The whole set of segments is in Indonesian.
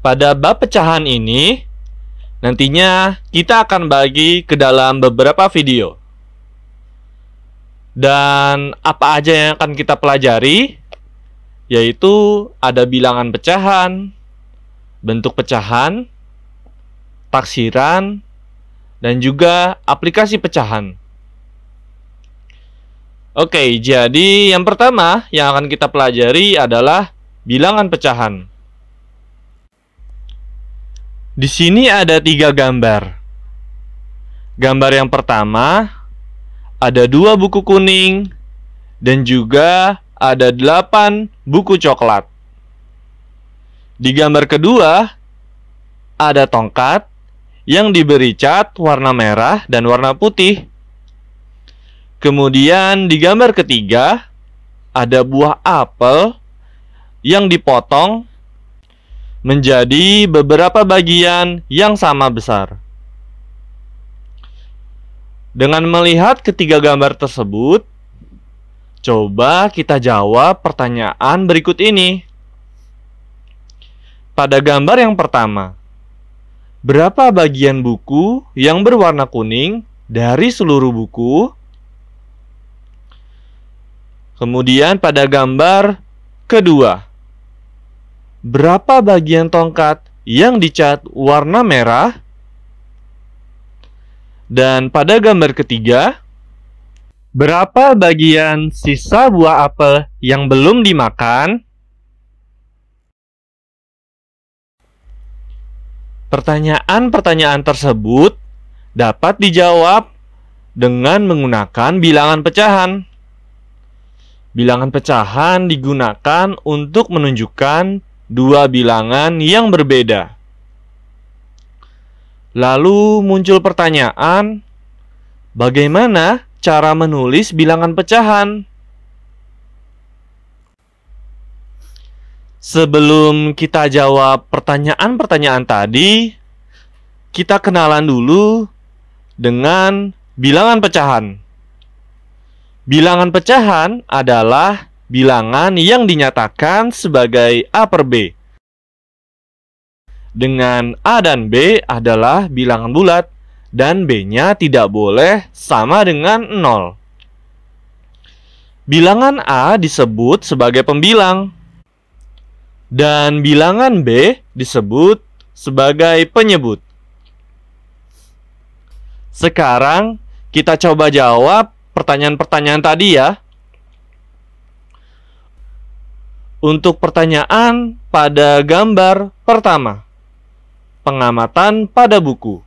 Pada bab pecahan ini, nantinya kita akan bagi ke dalam beberapa video. Dan apa aja yang akan kita pelajari? Yaitu ada bilangan pecahan, bentuk pecahan, taksiran, dan juga aplikasi pecahan. Oke, jadi yang pertama yang akan kita pelajari adalah bilangan pecahan. Di sini ada 3 gambar. Gambar yang pertama, ada 2 buku kuning dan juga ada 8 buku coklat. Di gambar kedua, ada tongkat yang diberi cat warna merah dan warna putih. Kemudian di gambar ketiga, ada buah apel yang dipotong menjadi beberapa bagian yang sama besar. Dengan melihat ketiga gambar tersebut, coba kita jawab pertanyaan berikut ini. Pada gambar yang pertama, berapa bagian buku yang berwarna kuning dari seluruh buku? Kemudian pada gambar kedua, berapa bagian tongkat yang dicat warna merah? Dan pada gambar ketiga, berapa bagian sisa buah apel yang belum dimakan? Pertanyaan-pertanyaan tersebut dapat dijawab dengan menggunakan bilangan pecahan. Bilangan pecahan digunakan untuk menunjukkan 2 bilangan yang berbeda. Lalu muncul pertanyaan, bagaimana cara menulis bilangan pecahan? Sebelum kita jawab pertanyaan-pertanyaan tadi, kita kenalan dulu dengan bilangan pecahan. Bilangan pecahan adalah bilangan yang dinyatakan sebagai A per B. Dengan A dan B adalah bilangan bulat dan B-nya tidak boleh sama dengan 0. Bilangan A disebut sebagai pembilang dan bilangan B disebut sebagai penyebut. Sekarang kita coba jawab pertanyaan-pertanyaan tadi ya. Untuk pertanyaan pada gambar pertama, pengamatan pada buku.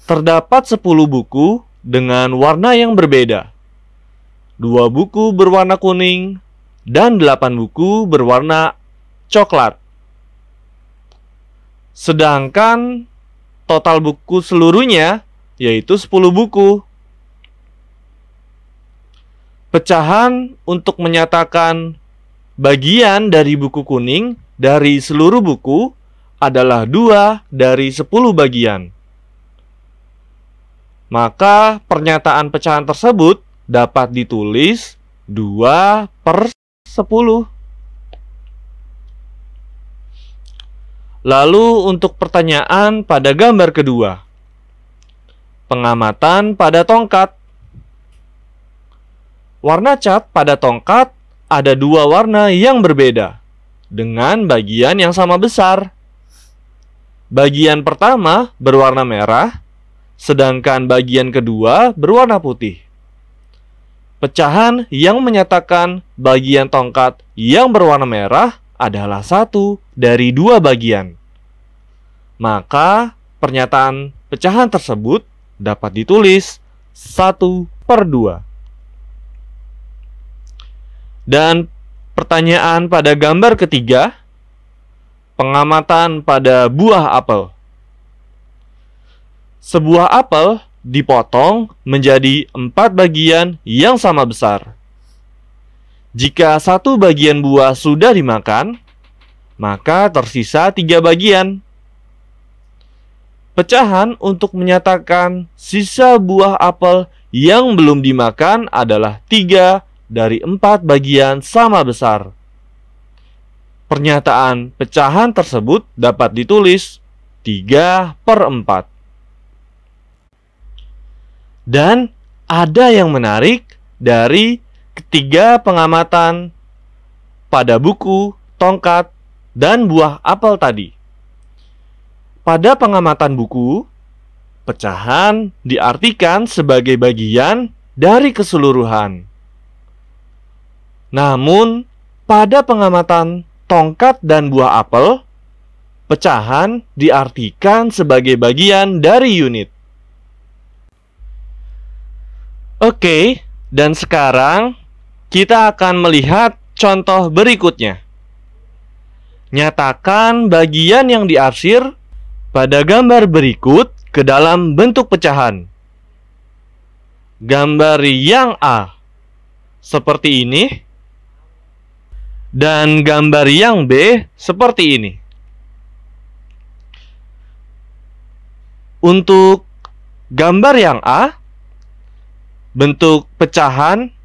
Terdapat 10 buku dengan warna yang berbeda. 2 buku berwarna kuning dan 8 buku berwarna coklat. Sedangkan total buku seluruhnya yaitu 10 buku. Pecahan untuk menyatakan bagian dari buku kuning dari seluruh buku adalah 2 dari 10 bagian. Maka pernyataan pecahan tersebut dapat ditulis 2 per 10. Lalu untuk pertanyaan pada gambar kedua, pengamatan pada tongkat. Warna cat pada tongkat ada 2 warna yang berbeda dengan bagian yang sama besar. Bagian pertama berwarna merah, sedangkan bagian kedua berwarna putih. Pecahan yang menyatakan bagian tongkat yang berwarna merah adalah 1 dari 2 bagian. Maka pernyataan pecahan tersebut dapat ditulis 1 per 2. Dan pertanyaan pada gambar ketiga, pengamatan pada buah apel. Sebuah apel dipotong menjadi 4 bagian yang sama besar. Jika 1 bagian buah sudah dimakan, maka tersisa 3 bagian. Pecahan untuk menyatakan sisa buah apel yang belum dimakan adalah 3 dari 4 bagian sama besar. pernyataan pecahan tersebut dapat ditulis 3/4. Dan ada yang menarik dari ketiga pengamatan pada buku, tongkat, dan buah apel tadi. Pada pengamatan buku, pecahan diartikan sebagai bagian dari keseluruhan. Namun, pada pengamatan tongkat dan buah apel, pecahan diartikan sebagai bagian dari unit. Oke, dan sekarang kita akan melihat contoh berikutnya. Nyatakan bagian yang diarsir pada gambar berikut ke dalam bentuk pecahan. Gambar yang A seperti ini, dan gambar yang B seperti ini. Untuk gambar yang A, bentuk pecahan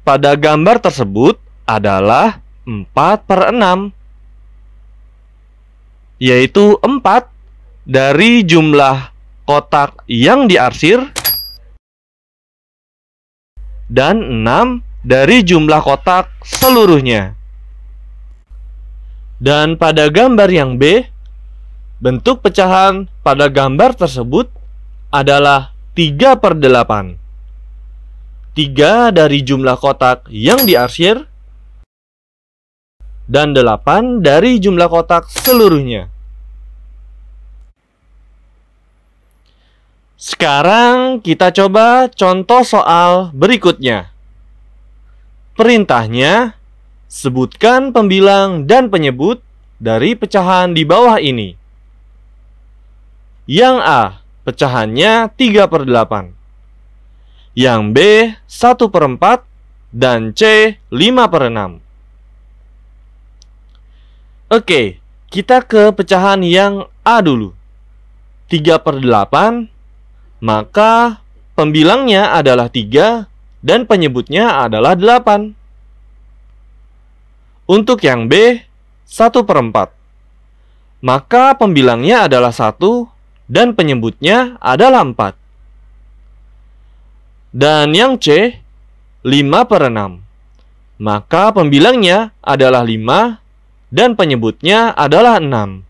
pada gambar tersebut adalah 4/6, yaitu 4 dari jumlah kotak yang diarsir dan 6 dari jumlah kotak seluruhnya. Dan pada gambar yang B, bentuk pecahan pada gambar tersebut adalah 3/8. 3 dari jumlah kotak yang diarsir dan 8 dari jumlah kotak seluruhnya. Sekarang kita coba contoh soal berikutnya. Perintahnya, sebutkan pembilang dan penyebut dari pecahan di bawah ini. Yang A, pecahannya 3/8. Yang B, 1/4. Dan C, 5/6. Oke, kita ke pecahan yang A dulu. 3/8, maka pembilangnya adalah 3 dan penyebutnya adalah 8. Untuk yang B, 1/4, maka pembilangnya adalah 1 dan penyebutnya adalah 4. Dan yang C, 5/6, maka pembilangnya adalah 5 dan penyebutnya adalah 6.